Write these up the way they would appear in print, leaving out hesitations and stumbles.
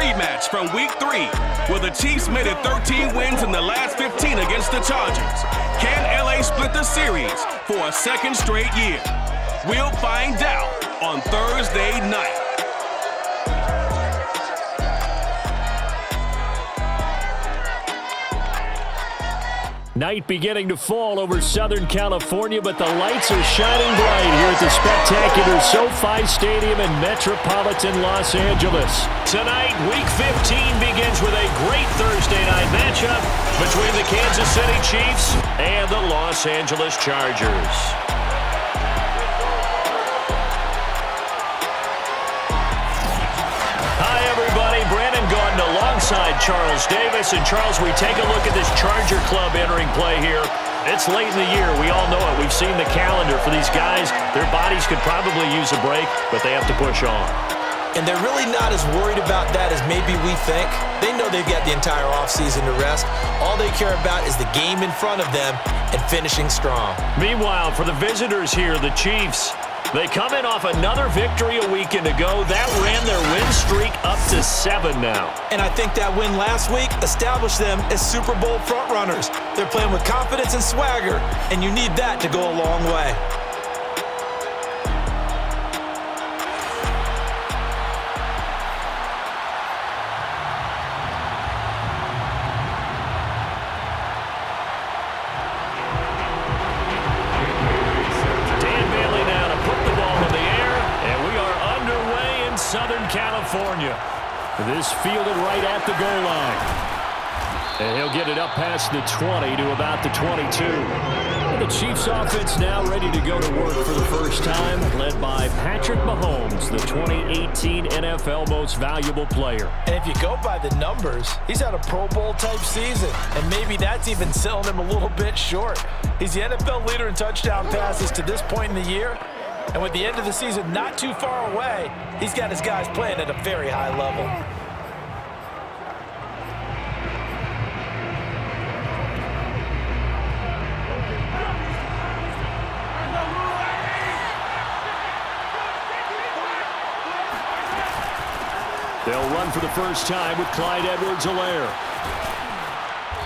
rematch from Week 3, where the Chiefs made it 13 wins in the last 15 against the Chargers. Can LA split the series for a second straight year? We'll find out on Thursday night. Night beginning to fall over Southern California, but the lights are shining bright here at the spectacular SoFi Stadium in metropolitan Los Angeles. Tonight, Week 15 begins with a great Thursday night matchup between the Kansas City Chiefs and the Los Angeles Chargers. Alongside Charles Davis. And Charles, we take a look at this Charger club entering play here. It's late in the year. We all know it. We've seen the calendar for these guys. Their bodies could probably use a break, but they have to push on. And they're really not as worried about that as maybe we think. They know they've got the entire offseason to rest. All they care about is the game in front of them and finishing strong. Meanwhile, for the visitors here, the Chiefs, they come in off another victory a weekend ago. That ran their win streak up to 7 now. And I think that win last week established them as Super Bowl frontrunners. They're playing with confidence and swagger, and you need that to go a long way. Southern California. This fielded right at the goal line. And he'll get it up past the 20 to about the 22. And the Chiefs offense now ready to go to work for the first time, led by Patrick Mahomes, the 2018 NFL Most Valuable Player. And if you go by the numbers, he's had a Pro Bowl type season. And maybe that's even selling him a little bit short. He's the NFL leader in touchdown passes to this point in the year. And with the end of the season not too far away, he's got his guys playing at a very high level. They'll run for the first time with Clyde Edwards-Helaire.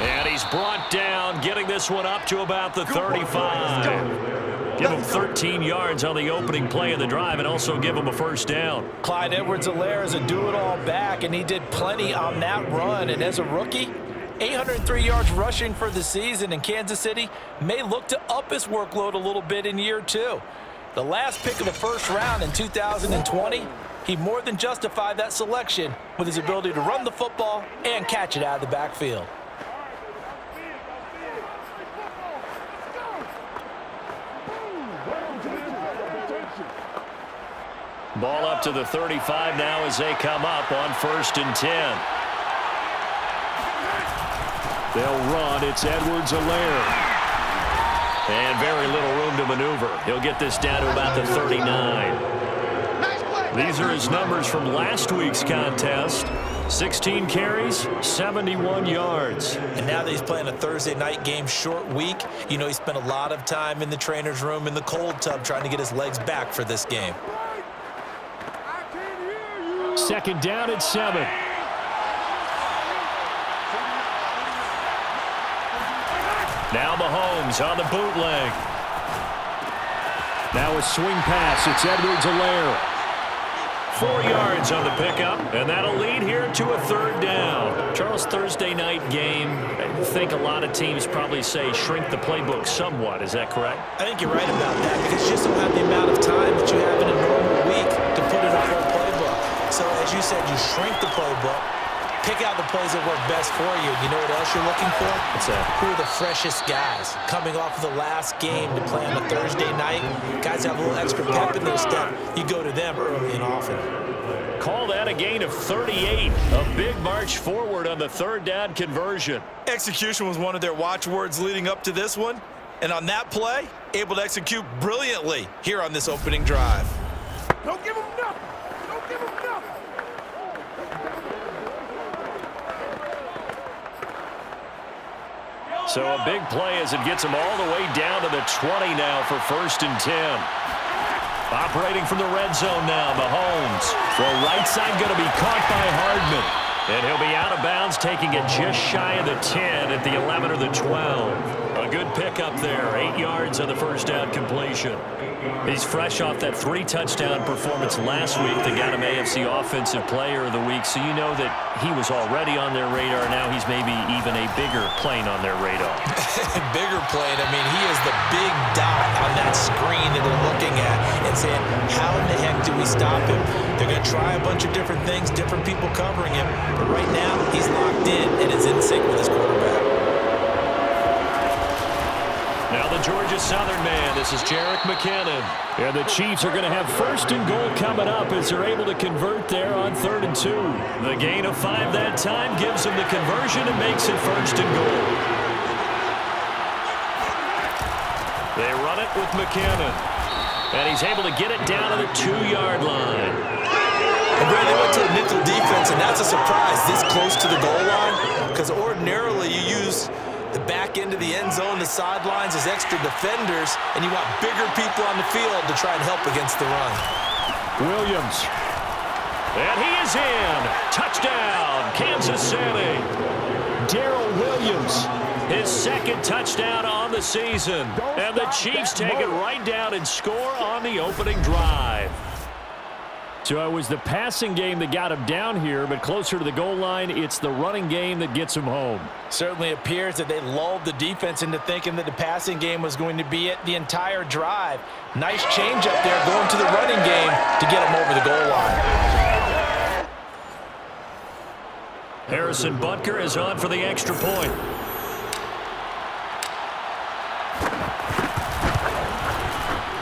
And he's brought down, getting this one up to about the 35. Give him 13 yards on the opening play of the drive and also give him a first down. Clyde Edwards-Helaire is a do-it-all back, and he did plenty on that run. And as a rookie, 803 yards rushing for the season, and Kansas City may look to up his workload a little bit in year 2. The last pick of the first round in 2020, he more than justified that selection with his ability to run the football and catch it out of the backfield. Ball up to the 35 now as they come up on 1st and 10. They'll run. It's Edwards-Helaire. And very little room to maneuver. He'll get this down to about the 39. These are his numbers from last week's contest. 16 carries, 71 yards. And now that he's playing a Thursday night game, short week, you know he spent a lot of time in the trainer's room in the cold tub trying to get his legs back for this game. 2nd down at 7. Now Mahomes on the bootleg. Now a swing pass. It's Edwards-Helaire. 4 yards on the pickup, and that'll lead here to a 3rd down. Charles, Thursday night game, I think a lot of teams probably say shrink the playbook somewhat. Is that correct? I think you're right about that because you just don't have the amount of time that you have in a normal week to put in a full playbook. So as you said, you shrink the playbook, pick out the plays that work best for you. You know what else you're looking for? What's that? Who are the freshest guys coming off of the last game to play on a Thursday night? Guys have a little extra pep in their step. You go to them early and often. Call that a gain of 38. A big march forward on the 3rd down conversion. Execution was one of their watchwords leading up to this one. And on that play, able to execute brilliantly here on this opening drive. Don't give him nothing. Don't give him nothing. So a big play as it gets him all the way down to the 20 now for 1st and 10. Operating from the red zone now, Mahomes. Throw right side going to be caught by Hardman. And he'll be out of bounds, taking it just shy of the 10 at the 11 or the 12. A good pickup there, 8 yards on the first down completion. He's fresh off that 3-touchdown performance last week that got him AFC Offensive Player of the Week, so you know that he was already on their radar. Now he's maybe even a bigger plane on their radar. Bigger plane. I mean, he is the big dot on that screen that they're looking at and saying, how in the heck do we stop him? They're going to try a bunch of different things, different people covering him, but right now he's locked in and is in sync with his quarterback. Now the Georgia Southern man, this is Jerick McKinnon. And the Chiefs are going to have 1st and goal coming up as they're able to convert there on 3rd and 2. The gain of 5 that time gives them the conversion and makes it 1st and goal. They run it with McKinnon. And he's able to get it down to the 2-yard line. And Brad, they went to a nickel defense, and that's a surprise this close to the goal line, because ordinarily you use the back end of the end zone, the sidelines as extra defenders, and you want bigger people on the field to try and help against the run. Williams. And he is in. Touchdown, Kansas City. Darrell Williams, his 2nd touchdown on the season. And the Chiefs take it right down and score on the opening drive. So it was the passing game that got him down here, but closer to the goal line, it's the running game that gets him home. Certainly appears that they lulled the defense into thinking that the passing game was going to be it the entire drive. Nice change up there going to the running game to get him over the goal line. Harrison Butker is on for the extra point.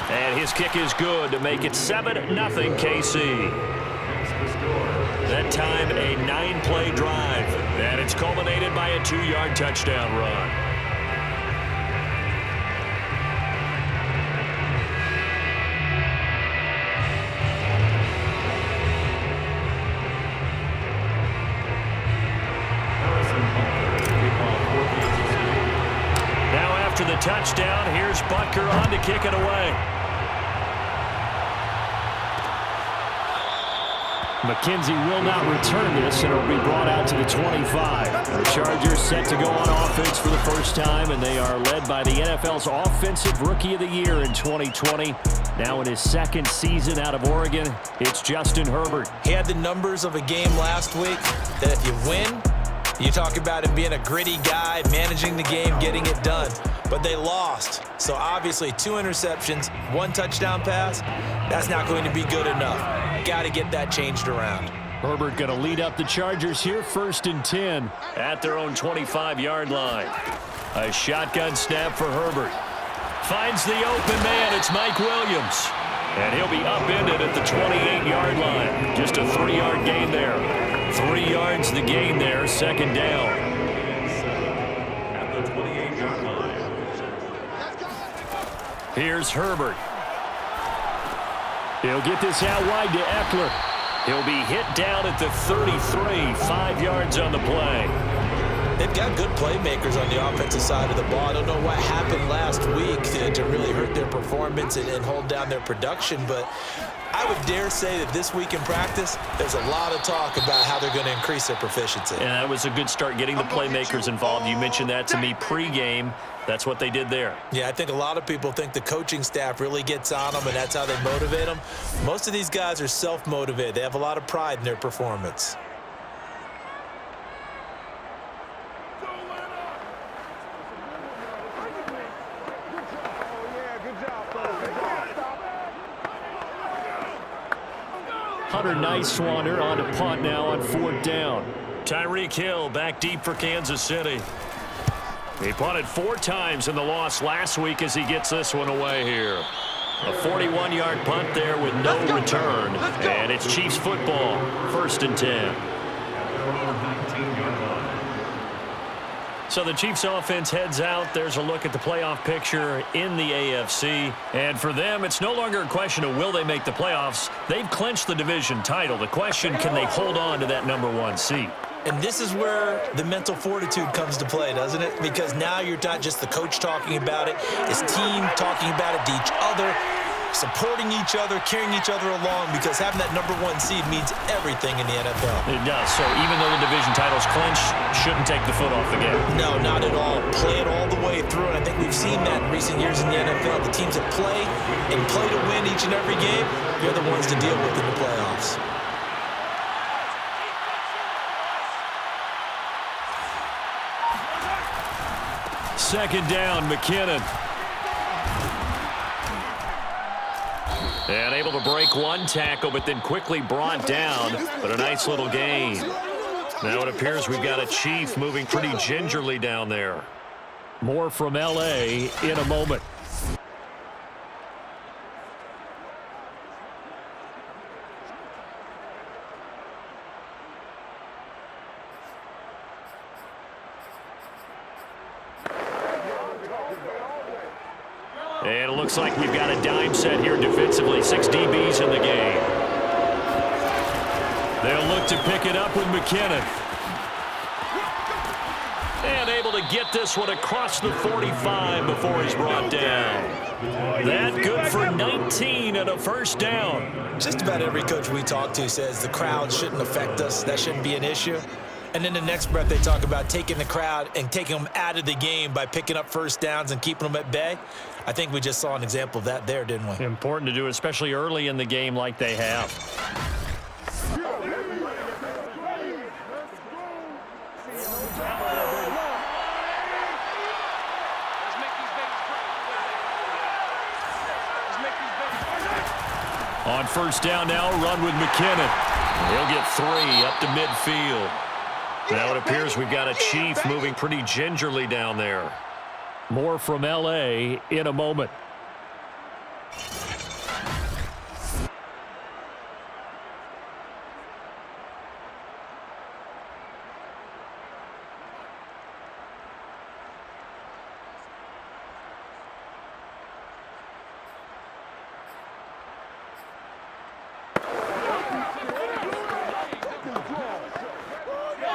And his kick is good to make it 7-0 KC. That time a 9-play drive. And it's culminated by a 2-yard touchdown run. Now after the touchdown, here's Butker on to kick it away. McKenzie will not return this, and it'll be brought out to the 25. The Chargers set to go on offense for the first time, and they are led by the NFL's Offensive Rookie of the Year in 2020. Now in his 2nd season out of Oregon, it's Justin Herbert. He had the numbers of a game last week that if you win, you talk about him being a gritty guy, managing the game, getting it done. But they lost. So obviously 2 interceptions, 1 touchdown pass, that's not going to be good enough. Got to get that changed around. Herbert going to lead up the Chargers here, 1st and 10 at their own 25-yard line. A shotgun snap for Herbert. Finds the open man. It's Mike Williams. And he'll be upended at the 28-yard line. Just a 3-yard gain there. 3 yards the gain there, 2nd down. At the 28-yard line. Here's Herbert. He'll get this out wide to Eckler. He'll be hit down at the 33, 5 yards on the play. They've got good playmakers on the offensive side of the ball. I don't know what happened last week to really hurt their performance and hold down their production, but I would dare say that this week in practice, there's a lot of talk about how they're going to increase their proficiency. And that was a good start, getting the playmakers involved. You mentioned that to me pregame. That's what they did there. Yeah, I think a lot of people think the coaching staff really gets on them, and that's how they motivate them. Most of these guys are self-motivated. They have a lot of pride in their performance. Hunter Nice-Swander on to punt now on 4th down. Tyreek Hill back deep for Kansas City. He punted 4 times in the loss last week as he gets this one away here. A 41-yard punt there with no return. And it's Chiefs football, 1st and 10. So the Chiefs offense heads out. There's a look at the playoff picture in the AFC. And for them, it's no longer a question of will they make the playoffs. They've clinched the division title. The question, can they hold on to that #1 seed? And this is where the mental fortitude comes to play, doesn't it? Because now you're not just the coach talking about it, it's team talking about it to each other. supporting each other, carrying each other along, because having that #1 seed means everything in the NFL. It does. So even though the division title's clinched, shouldn't take the foot off the gas. No, not at all. Play it all the way through, and I think we've seen that in recent years in the NFL. The teams that play and play to win each and every game, they're the ones to deal with in the playoffs. Second down, McKinnon. And able to break one tackle, but then quickly brought down. But a nice little gain. Now it appears we've got a Chief moving pretty gingerly down there. More from L.A. in a moment. And it looks like we've got a dime set here defensively. 6 DBs in the game. They'll look to pick it up with McKinnon. And able to get this one across the 45 before he's brought down. That good for 19 and a first down. Just about every coach we talk to says the crowd shouldn't affect us. That shouldn't be an issue. And in the next breath, they talk about taking the crowd and taking them out of the game by picking up first downs and keeping them at bay. I think we just saw an example of that there, didn't we? Important to do, especially early in the game like they have. On first down now, run with McKinnon. He'll get 3 up to midfield. Now it appears we've got a Chief moving pretty gingerly down there. More from L.A. in a moment.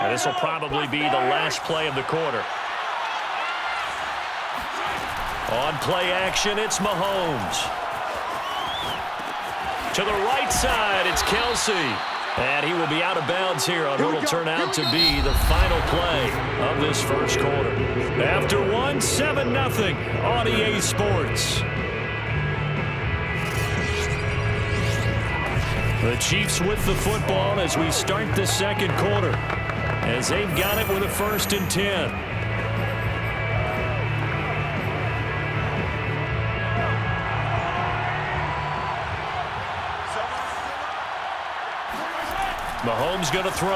And this will probably be the last play of the quarter. On play action, it's Mahomes. To the right side, it's Kelsey. And he will be out of bounds here on what will turn out to be the final play of this first quarter. After one, 7-0 on EA Sports. The Chiefs with the football as we start the second quarter, as they've got it with a 1st and 10. Mahomes going to throw.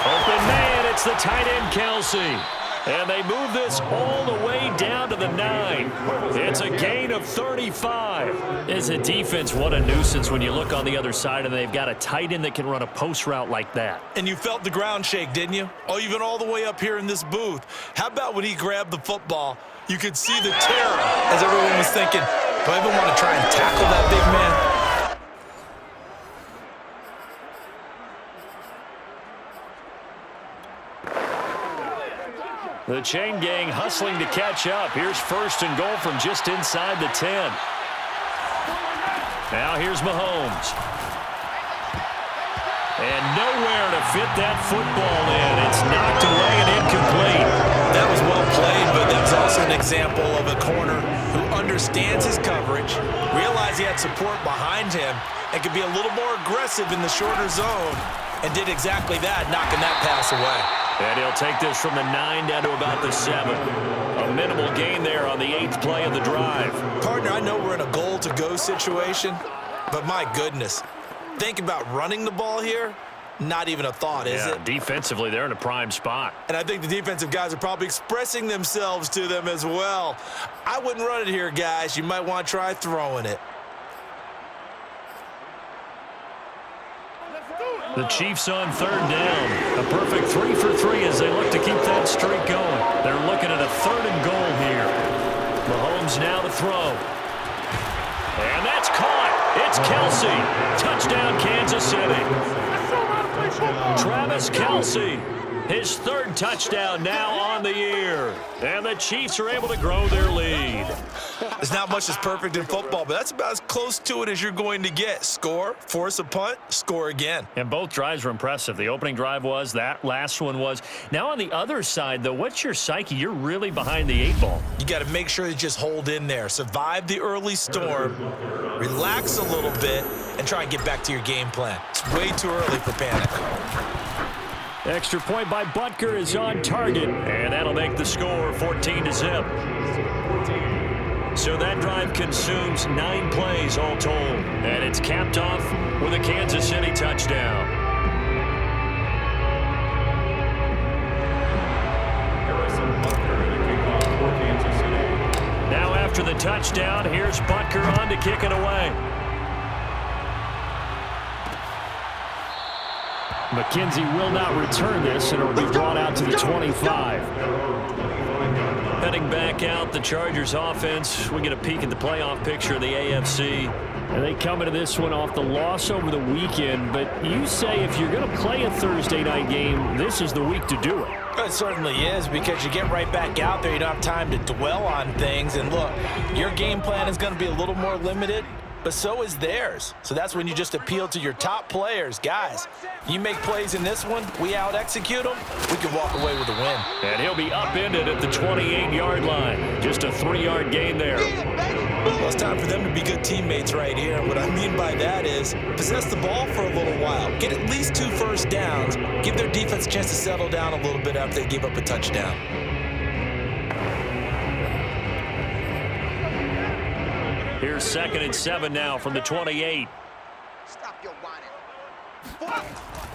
Open man, it's the tight end Kelsey. And they move this all the way down to the 9. It's a gain of 35. As a defense, what a nuisance when you look on the other side and they've got a tight end that can run a post route like that. And you felt the ground shake, didn't you? Oh, even all the way up here in this booth. How about when he grabbed the football? You could see the terror as everyone was thinking, do I even want to try and tackle that big man? The chain gang hustling to catch up. Here's 1st and goal from just inside the 10. Now here's Mahomes. And nowhere to fit that football in. It's knocked away and incomplete. That was well played, but that was also an example of a corner who understands his coverage, realized he had support behind him, and could be a little more aggressive in the shorter zone, and did exactly that, knocking that pass away. And he'll take this from the 9 down to about the 7. A minimal gain there on the 8th play of the drive. Partner, I know we're in a goal-to-go situation, but my goodness, think about running the ball here. Not even a thought, is it? Defensively, they're in a prime spot. And I think the defensive guys are probably expressing themselves to them as well. I wouldn't run it here, guys. You might want to try throwing it. The Chiefs on 3rd down. A perfect 3 for 3 as they look to keep that streak going. They're looking at a 3rd and goal here. Mahomes now to throw. And that's caught. It's Kelsey. Touchdown, Kansas City. Travis Kelsey His third touchdown now on the year. And the Chiefs are able to grow their lead. There's not much that's perfect in football, but that's about as close to it as you're going to get. Score, force a punt, score again. And both drives were impressive. The opening drive was, that last one was. Now on the other side, though, what's your psyche? You're really behind the 8 ball. You got to make sure you just hold in there. Survive the early storm, relax a little bit, and try and get back to your game plan. It's way too early for panic. Extra point by Butker is on target, and that'll make the score 14-0. So that drive consumes 9 plays all told, and it's capped off with a Kansas City touchdown. Now after the touchdown, here's Butker on to kick it away. McKenzie will not return this, and it'll be brought out to the 25. Heading back out, the Chargers offense. We get a peek at the playoff picture of the AFC. And they come into this one off the loss over the weekend, but you say if you're going to play a Thursday night game, this is the week to do it. It certainly is, because you get right back out there. You don't have time to dwell on things. And look, your game plan is going to be a little more limited, but so is theirs. So that's when you just appeal to your top players. Guys, you make plays in this one, we out-execute them, we can walk away with a win. And he'll be upended at the 28-yard line. Just a 3-yard gain there. Well, it's time for them to be good teammates right here. And what I mean by that is possess the ball for a little while. Get at least 2 first downs. Give their defense a chance to settle down a little bit after they give up a touchdown. Here's 2nd and 7 now from the 28. Stop your whining.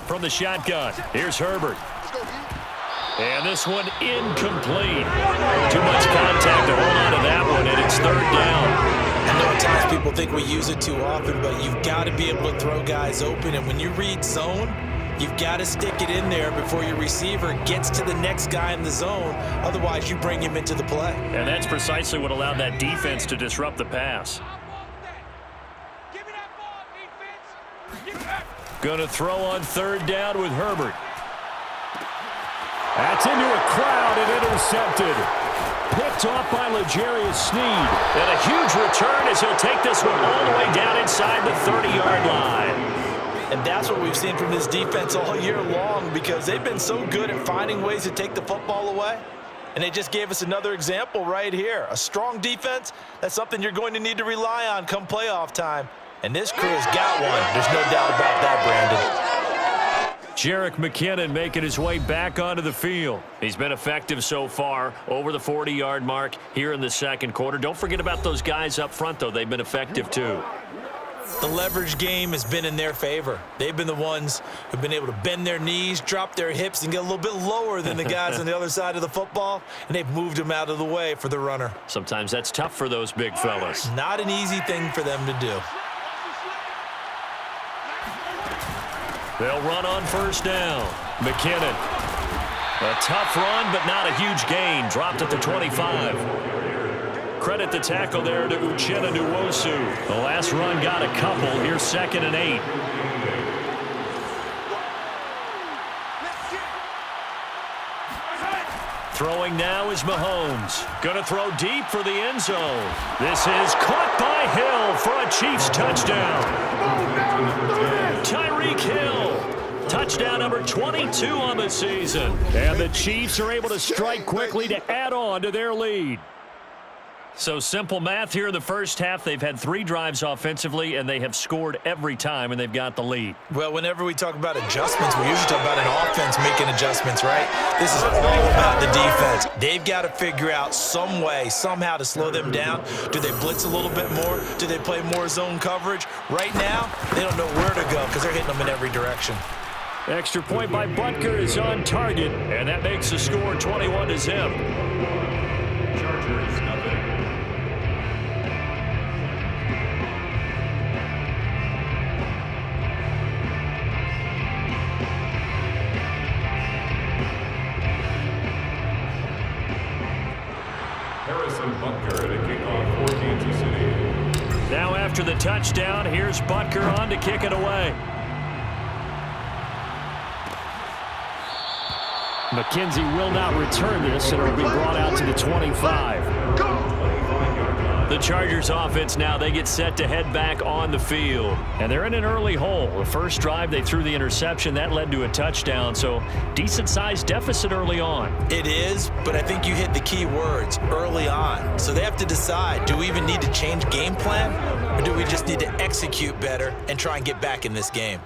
From the shotgun, here's Herbert. And this one incomplete. Too much contact to hold on to that one, and it's 3rd down. I know at times people think we use it too often, but you've got to be able to throw guys open. And when you read zone, you've got to stick it in there before your receiver gets to the next guy in the zone. Otherwise, you bring him into the play. And that's precisely what allowed that defense to disrupt the pass. Gonna throw on 3rd down with Herbert. That's into a crowd and intercepted. Picked off by L'Jarius Sneed. And a huge return as he'll take this one all the way down inside the 30-yard line. And that's what we've seen from this defense all year long, because they've been so good at finding ways to take the football away. And they just gave us another example right here. A strong defense, that's something you're going to need to rely on come playoff time. And this crew has got one. There's no doubt about that, Brandon. Jerick McKinnon making his way back onto the field. He's been effective so far, over the 40-yard mark here in the 2nd quarter. Don't forget about those guys up front, though. They've been effective, too. The leverage game has been in their favor. They've been the ones who've been able to bend their knees, drop their hips, and get a little bit lower than the guys on the other side of the football, and they've moved them out of the way for the runner. Sometimes that's tough for those big fellas. Not an easy thing for them to do. They'll run on 1st down. McKinnon. A tough run, but not a huge gain. Dropped at the 25. Credit the tackle there to Uchenna Nwosu. The last run got a couple. Here's 2nd and 8. Throwing now is Mahomes. Gonna throw deep for the end zone. This is caught by Hill for a Chiefs touchdown. Tyreek Hill. Touchdown number 22 on the season. And the Chiefs are able to strike quickly to add on to their lead. So simple math here in the first half. They've had 3 drives offensively, and they have scored every time, and they've got the lead. Well, whenever we talk about adjustments, we usually talk about an offense making adjustments, right? This is all about the defense. They've got to figure out some way, somehow to slow them down. Do they blitz a little bit more? Do they play more zone coverage? Right now, they don't know where to go because they're hitting them in every direction. Extra point by Butker is on target, and that makes the score 21-0. Now after the touchdown, here's Butker on to kick it away. McKenzie will not return this, and it will be brought out to the 25. The Chargers offense now, they get set to head back on the field. And they're in an early hole. The first drive, they threw the interception. That led to a touchdown, so decent-sized deficit early on. It is, but I think you hit the key words, early on. So they have to decide, do we even need to change game plan, or do we just need to execute better and try and get back in this game?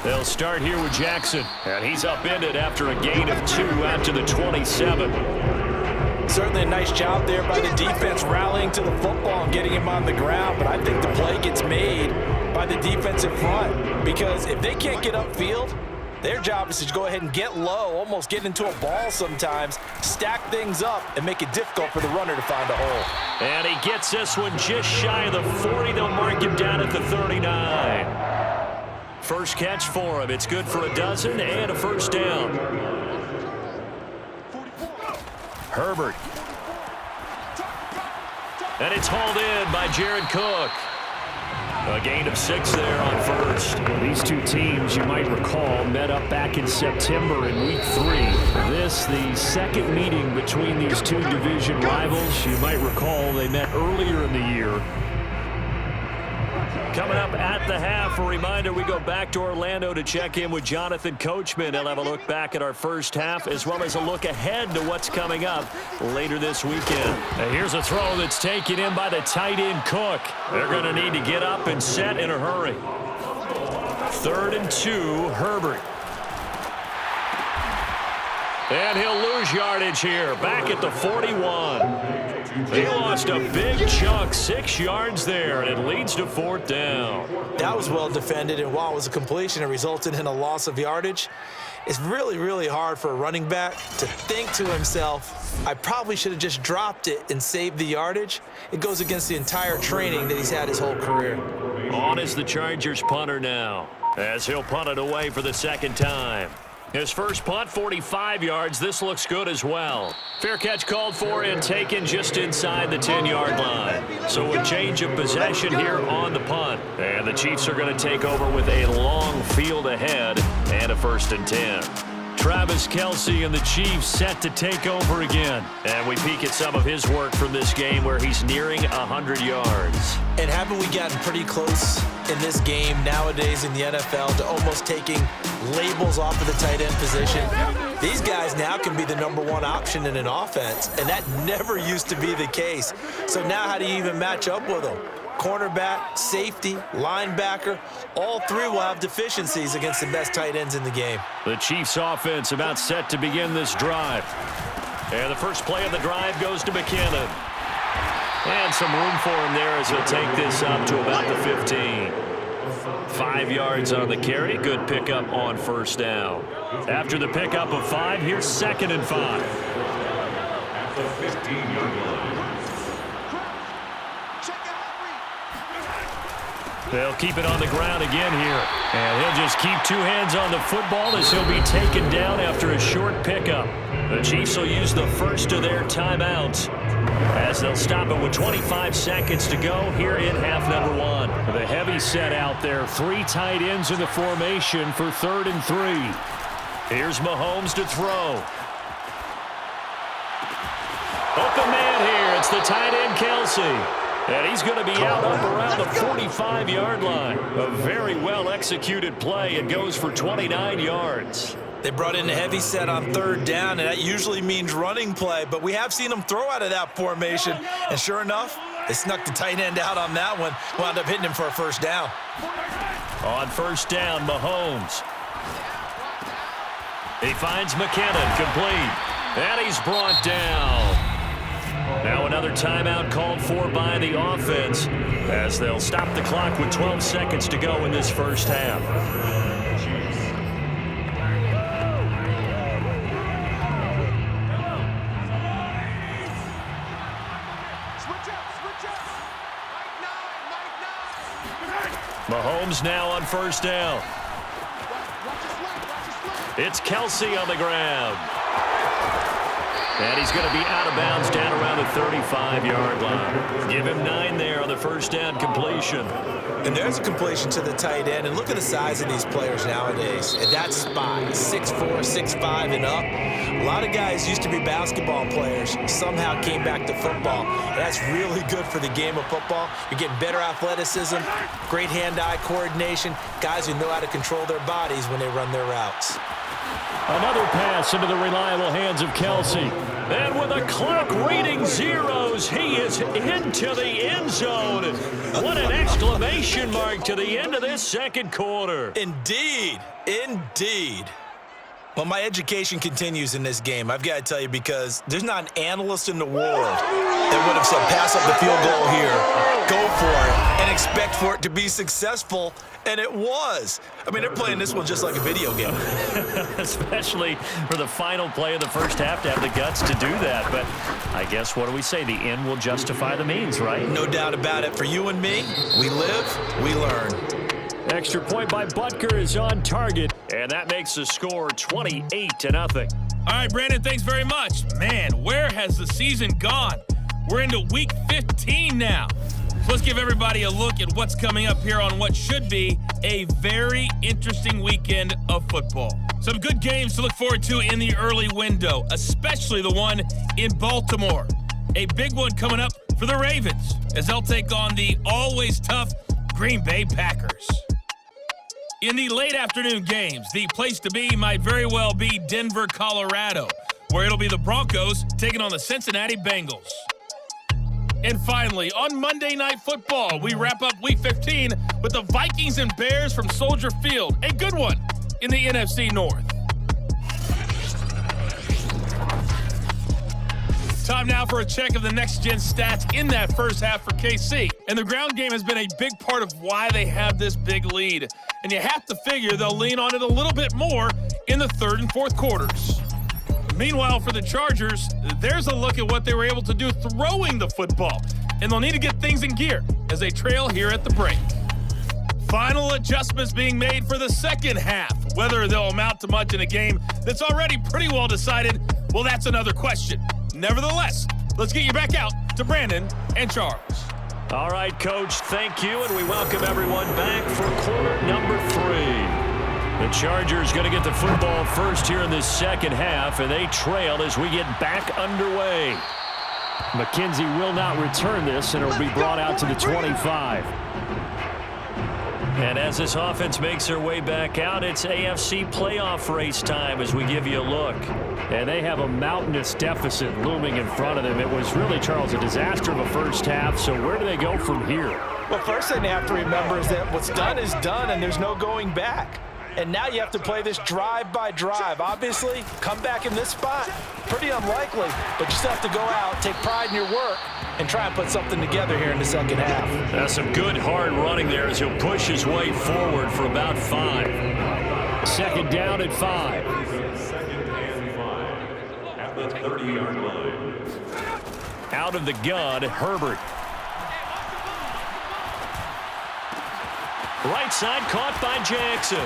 They'll start here with Jackson, and he's upended after a gain of 2 out to the 27. Certainly a nice job there by the defense rallying to the football and getting him on the ground, but I think the play gets made by the defensive front because if they can't get upfield, their job is to go ahead and get low, almost get into a ball sometimes, stack things up, and make it difficult for the runner to find a hole. And he gets this one just shy of the 40. They'll mark him down at the 39. First catch for him. It's good for a dozen and a first down. Herbert. And it's hauled in by Jared Cook. A gain of 6 there on first. These two teams, you might recall, met up back in September in Week 3. This, the second meeting between these two division rivals. You might recall they met earlier in the year. Coming up at the half, a reminder, we go back to Orlando to check in with Jonathan Coachman. He'll have a look back at our first half as well as a look ahead to what's coming up later this weekend. And here's a throw that's taken in by the tight end Cook. They're going to need to get up and set in a hurry. 3rd and 2, Herbert. And he'll lose yardage here, back at the 41. They lost a big chunk, 6 yards there, and it leads to 4th down. That was well defended, and while it was a completion, it resulted in a loss of yardage. It's really, really hard for a running back to think to himself, I probably should have just dropped it and saved the yardage. It goes against the entire training that he's had his whole career. On is the Chargers punter now, as he'll punt it away for the second time. His first punt, 45 yards. This looks good as well. Fair catch called for and taken just inside the 10-yard line. So a change of possession here on the punt. And the Chiefs are going to take over with a long field ahead and a 1st and 10. Travis Kelce and the Chiefs set to take over again. And we peek at some of his work from this game where he's nearing 100 yards. And haven't we gotten pretty close in this game nowadays in the NFL to almost taking labels off of the tight end position? These guys now can be the #1 option in an offense, and that never used to be the case. So now how do you even match up with them? Cornerback, safety, linebacker, all 3 will have deficiencies against the best tight ends in the game. The Chiefs offense about set to begin this drive. And the first play of the drive goes to McKinnon. And some room for him there as he'll take this up to about the 15. 5 yards on the carry. Good pickup on first down. After the pickup of 5, here's 2nd and 5. At the 15-yard line. They'll keep it on the ground again here. And he'll just keep 2 hands on the football as he'll be taken down after a short pickup. The Chiefs will use the first of their timeouts as they'll stop it with 25 seconds to go here in half number 1. The heavy set out there. 3 tight ends in the formation for 3rd and 3. Here's Mahomes to throw. Open man here. It's the tight end Kelce. And he's going to be out up around the 45-yard line. A very well-executed play. It goes for 29 yards. They brought in a heavy set on 3rd down, and that usually means running play. But we have seen them throw out of that formation. And sure enough, they snuck the tight end out on that one. Wound up hitting him for a 1st down. On 1st down, Mahomes. He finds McKinnon, complete. And he's brought down. Now another timeout called for by the offense as they'll stop the clock with 12 seconds to go in this first half. Mahomes now on 1st down. It's Kelce on the ground. And he's going to be out of bounds down around the 35-yard line. Give him 9 there on the first down completion. And there's a completion to the tight end. And look at the size of these players nowadays. At that spot, 6'4", 6'5", and up. A lot of guys used to be basketball players, somehow came back to football. And that's really good for the game of football. You're getting better athleticism, great hand-eye coordination, guys who know how to control their bodies when they run their routes. Another pass into the reliable hands of Kelsey. And with a clock reading zeros, he is into the end zone. What an exclamation mark to the end of this second quarter. Indeed, indeed. Well, my education continues in this game, I've got to tell you, because there's not an analyst in the world that would have said pass up the field goal here, go for it, and expect for it to be successful, and it was. I mean, they're playing this one just like a video game. Especially for the final play of the first half to have the guts to do that. But I guess, what do we say? The end will justify the means, right? No doubt about it. For you and me, we live, we learn. Extra point by Butker is on target, and that makes the score 28-0. All right, Brandon, thanks very much. Man, where has the season gone? We're into week 15 now. So let's give everybody a look at what's coming up here on what should be a very interesting weekend of football. Some good games to look forward to in the early window, especially the one in Baltimore. A big one coming up for the Ravens as they'll take on the always tough Green Bay Packers. In the late afternoon games, the place to be might very well be Denver, Colorado, where it'll be the Broncos taking on the Cincinnati Bengals. And finally, on Monday Night Football, we wrap up Week 15 with the Vikings and Bears from Soldier Field, a good one in the NFC North. Time now for a check of the next-gen stats in that first half for KC. And the ground game has been a big part of why they have this big lead. And you have to figure they'll lean on it a little bit more in the third and fourth quarters. Meanwhile, for the Chargers, there's a look at what they were able to do throwing the football. And they'll need to get things in gear as they trail here at the break. Final adjustments being made for the second half. Whether they'll amount to much in a game that's already pretty well decided, well, that's another question. Nevertheless, let's get you back out to Brandon and Charles. All right, Coach, thank you, and we welcome everyone back for quarter number 3. The Chargers going to get the football first here in this second half, and they trail as we get back underway. McKenzie will not return this, and it will be brought out to the 25. And as this offense makes their way back out, it's AFC playoff race time as we give you a look. And they have a mountainous deficit looming in front of them. It was really, Charles, a disaster of a first half. So where do they go from here? Well, first thing they have to remember is that what's done is done, and there's no going back. And now you have to play this drive by drive. Obviously, come back in this spot, pretty unlikely, but you still have to go out, take pride in your work, and try and put something together here in the second half. That's some good hard running there as he'll push his way forward for about 5. Second down at 5. At the 30-yard line. Out of the gun, Herbert. Right side caught by Jackson.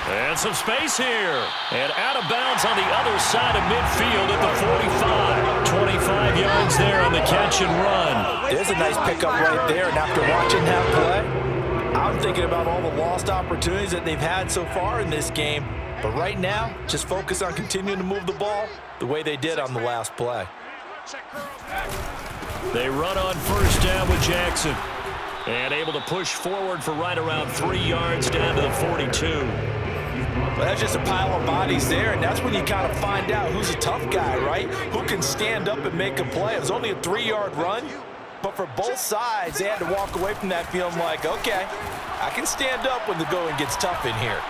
And some space here. And out of bounds on the other side of midfield at the 45. 25 yards there on the catch and run. There's a nice pickup right there. And after watching that play, I'm thinking about all the lost opportunities that they've had so far in this game. But right now, just focus on continuing to move the ball the way they did on the last play. They run on first down with Jackson. And able to push forward for right around 3 yards down to the 42. Well, that's just a pile of bodies there, and that's when you kind of find out who's a tough guy, right? Who can stand up and make a play. It was only a 3-yard run, but for both sides, they had to walk away from that feeling like, okay, I can stand up when the going gets tough in here.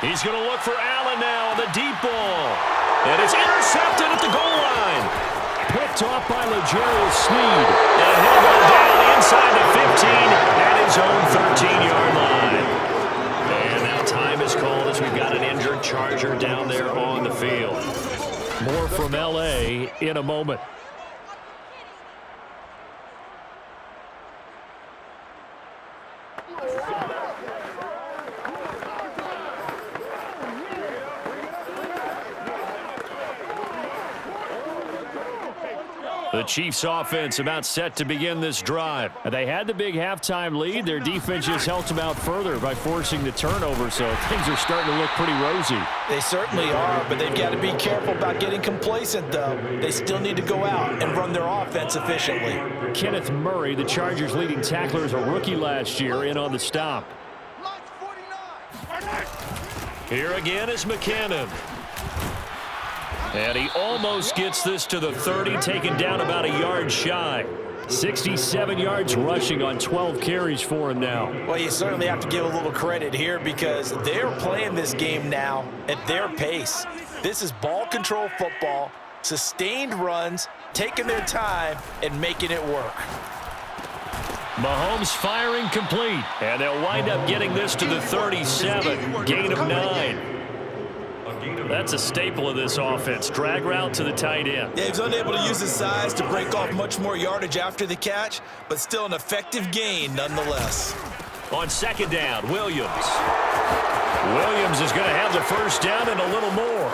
He's going to look for Allen now on the deep ball. And it's intercepted at the goal line. Picked off by L'Jarius Sneed. And he'll go down inside the 15 at his own 13-yard line. And now time is called as we've got an injured Charger down there on the field. More from L.A. in a moment. The Chiefs offense about set to begin this drive. They had the big halftime lead. Their defense just helped them out further by forcing the turnover, so things are starting to look pretty rosy. They certainly are, but they've got to be careful about getting complacent, though. They still need to go out and run their offense efficiently. Kenneth Murray, the Chargers' leading tackler, as a rookie last year, in on the stop. Here again is McKinnon. And he almost gets this to the 30, taken down about a yard shy. 67 yards rushing on 12 carries for him now. Well, you certainly have to give a little credit here because they're playing this game now at their pace. This is ball control football, sustained runs, taking their time, and making it work. Mahomes firing complete, and they'll wind up getting this to the 37, gain of 9. That's a staple of this offense. Drag route to the tight end. Yeah, he's unable to use his size to break off much more yardage after the catch, but still an effective gain nonetheless. On second down, Williams. Williams is going to have the first down and a little more.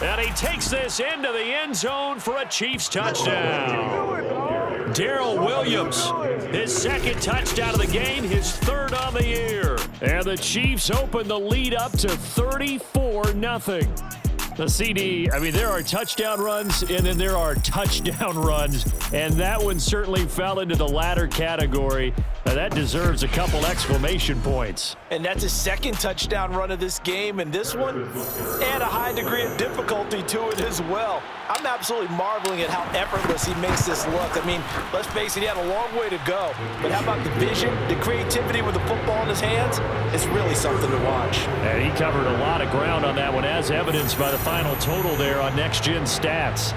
And he takes this into the end zone for a Chiefs touchdown. Darrell Williams, his second touchdown of the game, his third on the year. And the Chiefs open the lead up to 34-0. The CD, I mean, there are touchdown runs, and then there are touchdown runs, and that one certainly fell into the latter category. That deserves a couple exclamation points. And that's his second touchdown run of this game, and this one had a high degree of difficulty to it as well. I'm absolutely marveling at how effortless he makes this look. I mean, let's face it, he had a long way to go. But how about the vision, the creativity with the football in his hands? It's really something to watch. And he covered a lot of ground on that one, as evidenced by the final total there on Next Gen Stats.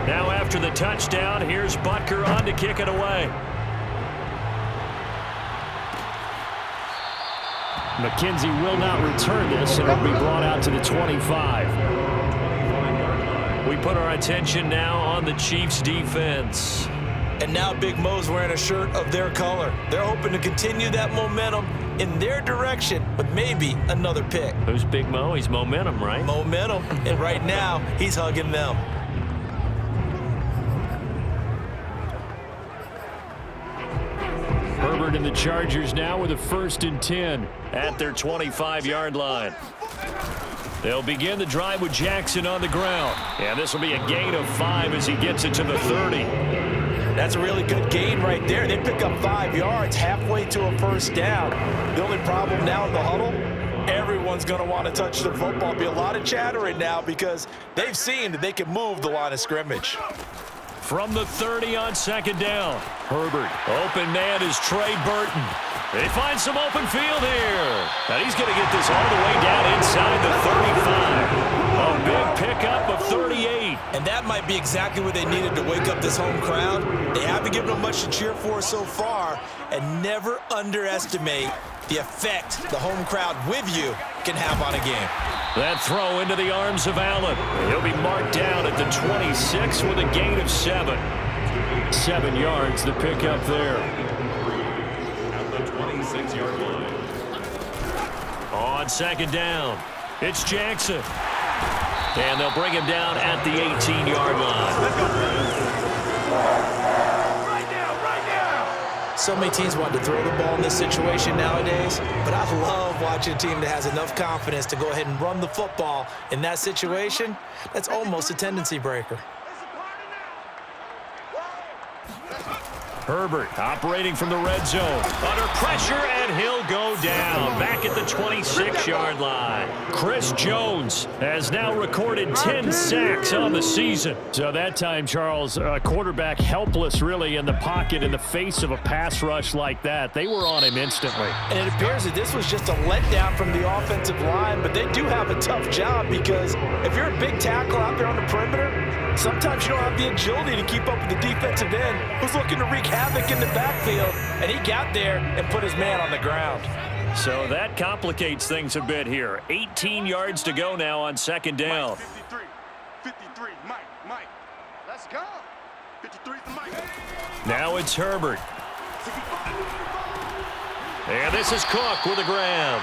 Now after the touchdown, here's Butker on to kick it away. McKenzie will not return this, and it'll be brought out to the 25. We put our attention now on the Chiefs' defense. And now Big Mo's wearing a shirt of their color. They're hoping to continue that momentum in their direction with maybe another pick. Who's Big Mo? He's momentum, right? Momentum. And right now, he's hugging them. Herbert and the Chargers now with a 1st and 10 at their 25-yard line. They'll begin the drive with Jackson on the ground. And this will be a gain of 5 as he gets it to the 30. That's a really good gain right there. They pick up 5 yards halfway to a first down. The only problem now in the huddle, everyone's going to want to touch the football. There'll be a lot of chattering now because they've seen that they can move the line of scrimmage. From the 30 on second down, Herbert. Open man is Trey Burton. He finds some open field here. And he's going to get this all the way down inside the 35. A big pickup of 38. And that might be exactly what they needed to wake up this home crowd. They haven't given them much to cheer for so far. And never underestimate the effect the home crowd with you can have on a game. That throw into the arms of Allen. He'll be marked down at the 26 with a gain of 7. 7 yards, the pickup there. At the 26-yard line. On second down, it's Jackson. And they'll bring him down at the 18-yard line. So many teams want to throw the ball in this situation nowadays, but I love watching a team that has enough confidence to go ahead and run the football in that situation. That's almost a tendency breaker. Herbert operating from the red zone. Under pressure, and he'll go down. Back at the 26-yard line. Chris Jones has now recorded 10 sacks on the season. So that time, Charles, a quarterback helpless really in the pocket in the face of a pass rush like that. They were on him instantly. And it appears that this was just a letdown from the offensive line, but they do have a tough job because if you're a big tackle out there on the perimeter, sometimes you don't have the agility to keep up with the defensive end who's looking to wreak havoc in the backfield, and he got there and put his man on the ground. So that complicates things a bit here. 18 yards to go now on second down. 53, Mike. Let's go. 53 to Mike. Now it's Herbert. And this is Cook with a grab.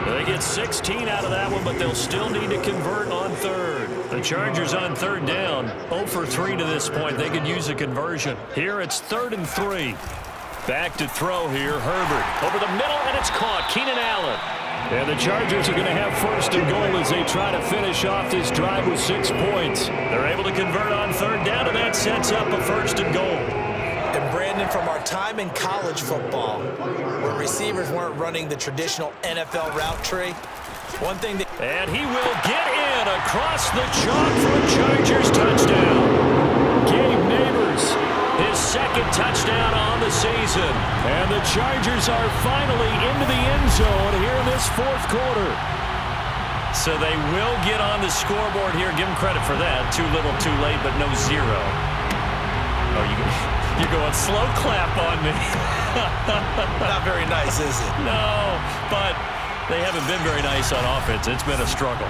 They get 16 out of that one, but they'll still need to convert on third. The Chargers on third down, 0 for 3 to this point. They could use a conversion. Here it's 3rd and 3. Back to throw here, Herbert. Over the middle, and it's caught. Keenan Allen. And the Chargers are going to have 1st and goal as they try to finish off this drive with 6 points. They're able to convert on third down, and that sets up a 1st and goal. And Brandon, from our time in college football, where receivers weren't running the traditional NFL route tree, one thing that... And he will get in across the chalk for a Chargers touchdown. Gabe Neighbors, his 2nd touchdown on the season. And the Chargers are finally into the end zone here in this 4th quarter. So they will get on the scoreboard here. Give them credit for that. Too little, too late, but no 0. Oh, you're going slow clap on me. Not very nice, is it? No, but they haven't been very nice on offense. It's been a struggle.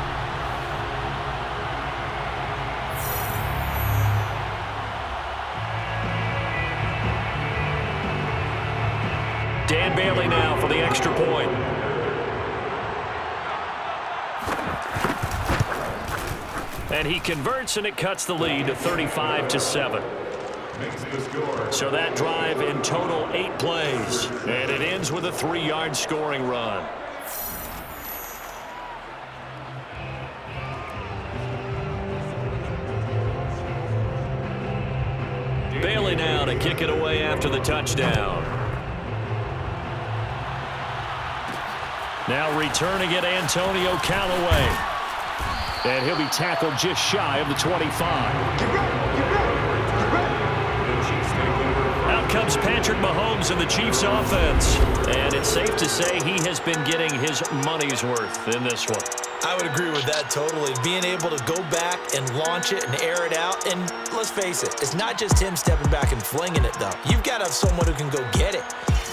Dan Bailey now for the extra point. And he converts, and it cuts the lead to 35-7. So that drive in total 8 plays, and it ends with a 3-yard scoring run. Bailey now to kick it away after the touchdown. Now returning it, Antonio Callaway. And he'll be tackled just shy of the 25. Out comes Patrick Mahomes in the Chiefs offense. And it's safe to say he has been getting his money's worth in this one. I would agree with that totally. Being able to go back and launch it and air it out. And let's face it, it's not just him stepping back and flinging it, though. You've got to have someone who can go get it.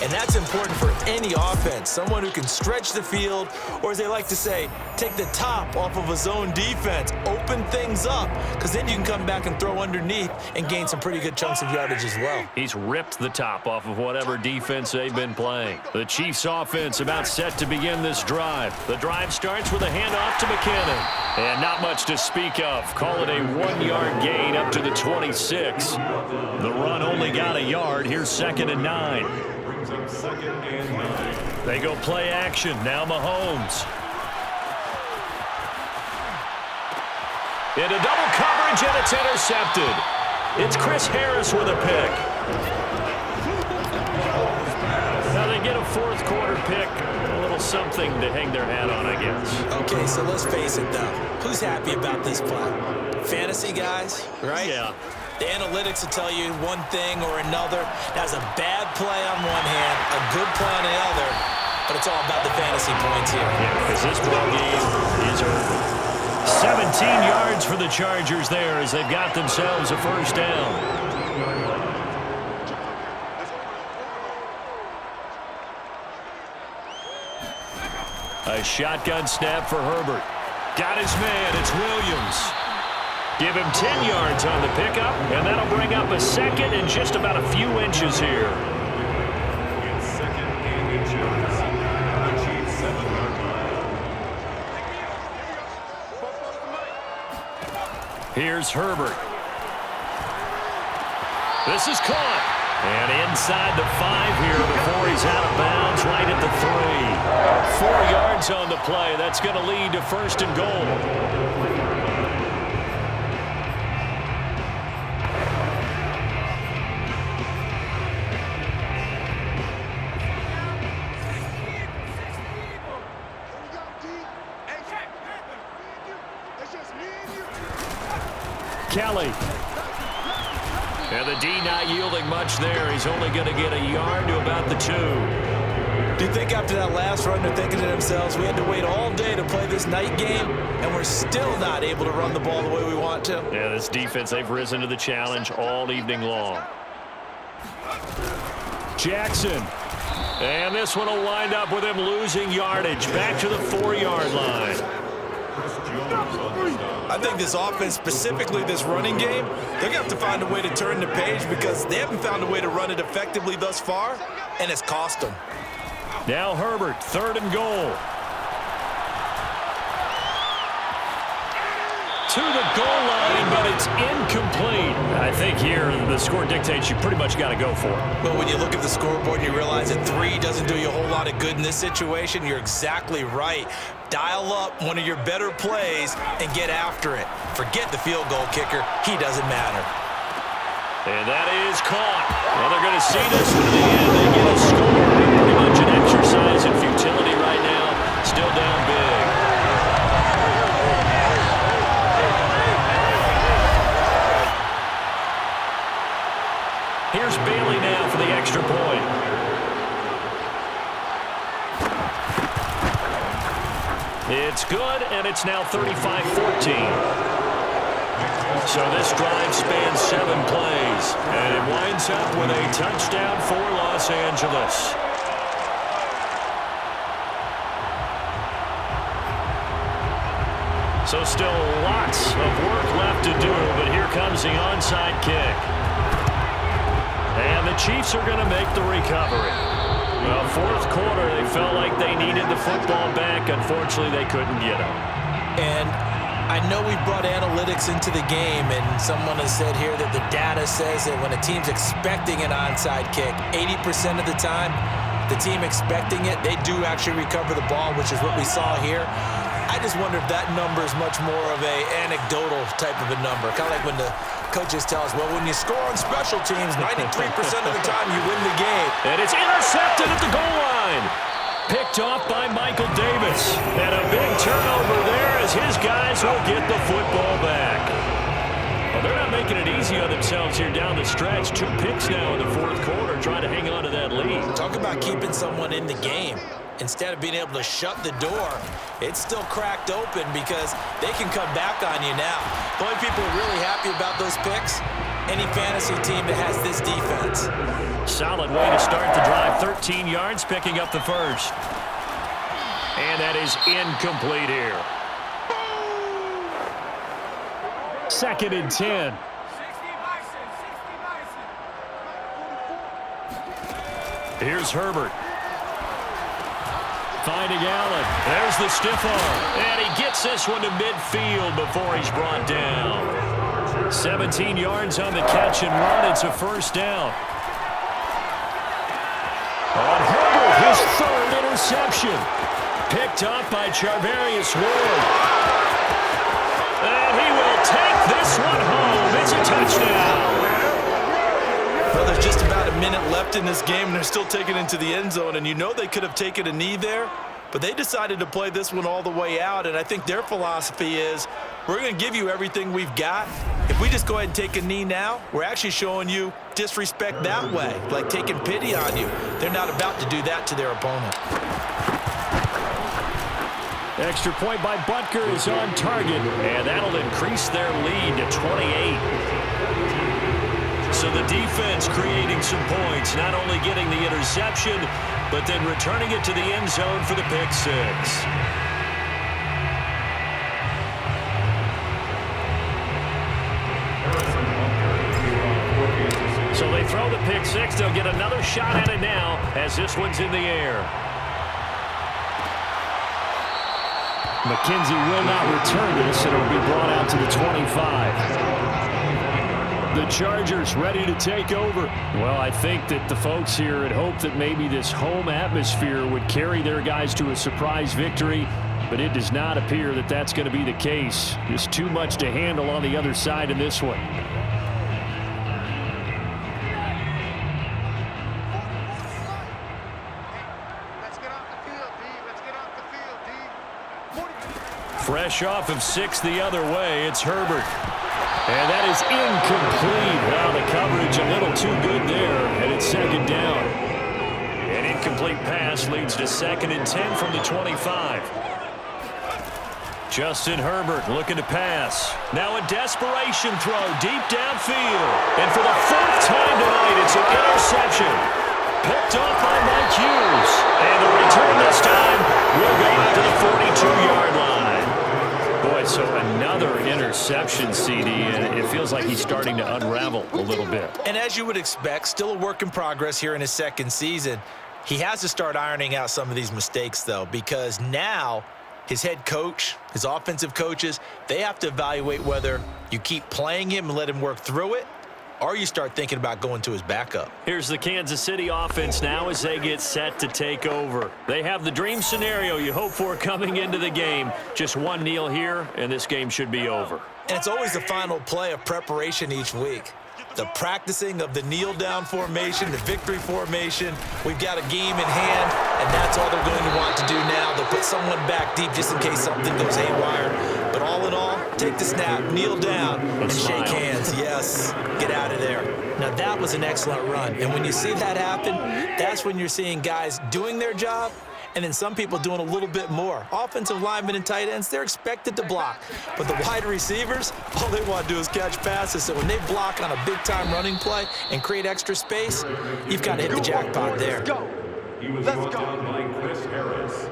And that's important for any offense. Someone who can stretch the field, or as they like to say, take the top off of a zone defense, open things up, because then you can come back and throw underneath and gain some pretty good chunks of yardage as well. He's ripped the top off of whatever defense they've been playing. The Chiefs offense about set to begin this drive. The drive starts with a handoff to McKinnon. And not much to speak of. Call it a 1-yard gain up to the 26. The run only got a yard. Here's 2nd and 9. They go play action. Now Mahomes. Into double coverage, and it's intercepted. It's Chris Harris with a pick. Now they get a 4th quarter pick. A little something to hang their hat on, I guess. Okay, so let's face it, though. Who's happy about this play? Fantasy guys, right? Yeah. The analytics will tell you one thing or another. That's a bad play on one hand, a good play on the other, but it's all about the fantasy points here. Yeah, because this ball game is over. 17 yards for the Chargers there as they've got themselves a 1st down. A shotgun snap for Herbert. Got his man. It's Williams. Give him 10 yards on the pickup, and that'll bring up a 2nd and just about a few inches here. Here's Herbert. This is caught. And inside the 5 here before he's out of bounds, right at the 3. 4 yards on the play. That's going to lead to 1st and goal. Kelly. And the D not yielding much there. He's only going to get a yard to about the 2. Do you think after that last run they're thinking to themselves, we had to wait all day to play this night game, and we're still not able to run the ball the way we want to? Yeah, this defense, they've risen to the challenge all evening long. Jackson. And this one will wind up with him losing yardage. Back to the 4-yard line. I think this offense, specifically this running game, they're going to have to find a way to turn the page because they haven't found a way to run it effectively thus far, and it's cost them. Now Herbert, 3rd and goal. To the goal line, but it's incomplete. I think here the score dictates you pretty much got to go for it. Well, when you look at the scoreboard and you realize that 3 doesn't do you a whole lot of good in this situation, you're exactly right. Dial up one of your better plays and get after it. Forget the field goal kicker. He doesn't matter. And that is caught. Well, they're going to see this to the end. They get a score. Pretty much an exercise in futility right now. Still down big. Here's Bailey now for the extra point. It's good, and it's now 35-14. So this drive spans 7 plays, and it winds up with a touchdown for Los Angeles. So still lots of work left to do, but here comes the onside kick. And the Chiefs are going to make the recovery. Well, 4th quarter, they felt like they needed the football back. Unfortunately, they couldn't get it. And I know we brought analytics into the game, and someone has said here that the data says that when a team's expecting an onside kick, 80% of the time, the team expecting it, they do actually recover the ball, which is what we saw here. I just wonder if that number is much more of a anecdotal type of a number. Kind of like when the coaches tell us, well, when you score on special teams, 93% of the time you win the game. And it's intercepted at the goal line. Picked off by Michael Davis. And a big turnover there as his guys will get the football back. Well, they're not making it easy on themselves here down the stretch. 2 picks now in the 4th quarter, trying to hang on to that lead. Talk about keeping someone in the game. Instead of being able to shut the door, it's still cracked open because they can come back on you now. The only people really happy about those picks, any fantasy team that has this defense. Solid way to start the drive. 13 yards, picking up the first. And that is incomplete here. 2nd and 10. Here's Herbert. Finding Allen. There's the stiff arm. And he gets this one to midfield before he's brought down. 17 yards on the catch and run. It's a first down. On Herbert, his 3rd interception. Picked up by Charvarius Ward. And he will take this one home. It's a touchdown. Well, there's just about a minute left in this game, and they're still taking it into the end zone. And you know they could have taken a knee there, but they decided to play this one all the way out. And I think their philosophy is, we're going to give you everything we've got. If we just go ahead and take a knee now, we're actually showing you disrespect that way, like taking pity on you. They're not about to do that to their opponent. Extra point by Butker is on target, and that'll increase their lead to 28. So the defense creating some points, not only getting the interception, but then returning it to the end zone for the pick 6. So they throw the pick 6. They'll get another shot at it now as this one's in the air. McKenzie will not return this, and it'll be brought out to the 25. The Chargers ready to take over. Well, I think that the folks here had hoped that maybe this home atmosphere would carry their guys to a surprise victory, but it does not appear that that's going to be the case. Just too much to handle on the other side in this one. Fresh off of 6 the other way, it's Herbert. And that is incomplete. Well, the coverage a little too good there, and it's 2nd down. An incomplete pass leads to 2nd and 10 from the 25. Justin Herbert looking to pass. Now a desperation throw deep downfield. And for the 4th time tonight, it's an interception. Picked off by Mike Hughes. And the return this time will go out to the 42-yard line. Boy, so another interception, CD, and it feels like he's starting to unravel a little bit. And as you would expect, still a work in progress here in his 2nd season. He has to start ironing out some of these mistakes, though, because now his head coach, his offensive coaches, they have to evaluate whether you keep playing him and let him work through it, or you start thinking about going to his backup. Here's the Kansas City offense now as they get set to take over. They have the dream scenario you hope for coming into the game. Just one kneel here, and this game should be over. And it's always the final play of preparation each week. The practicing of the kneel-down formation, the victory formation. We've got a game in hand, and that's all they're going to want to do now. They'll put someone back deep just in case something goes haywire. But all in all, take the snap, kneel down, and shake hands. Yes, get out of there. Now, that was an excellent run. And when you see that happen, that's when you're seeing guys doing their job, and then some people doing a little bit more. Offensive linemen and tight ends, they're expected to block. But the wide receivers, all they want to do is catch passes. So when they block on a big-time running play and create extra space, you've got to hit the jackpot there. Let's go. He was brought down by Chris Harris.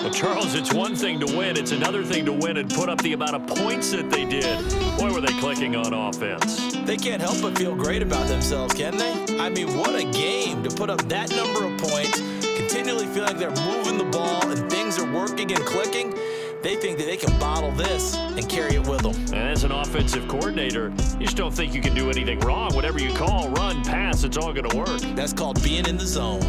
Well, Charles, it's one thing to win. It's another thing to win and put up the amount of points that they did. Boy, were they clicking on offense. They can't help but feel great about themselves, can they? I mean, what a game to put up that number of points, continually feel like they're moving the ball and things are working and clicking. They think that they can bottle this and carry it with them. And as an offensive coordinator, you just don't think you can do anything wrong. Whatever you call, run, pass, it's all going to work. That's called being in the zone.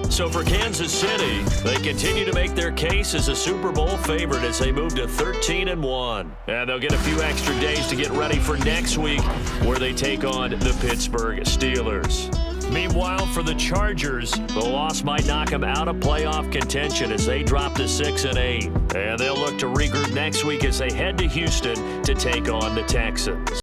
So for Kansas City, they continue to make their case as a Super Bowl favorite as they move to 13-1. And they'll get a few extra days to get ready for next week where they take on the Pittsburgh Steelers. Meanwhile, for the Chargers, the loss might knock them out of playoff contention as they drop to 6-8. And they'll look to regroup next week as they head to Houston to take on the Texans.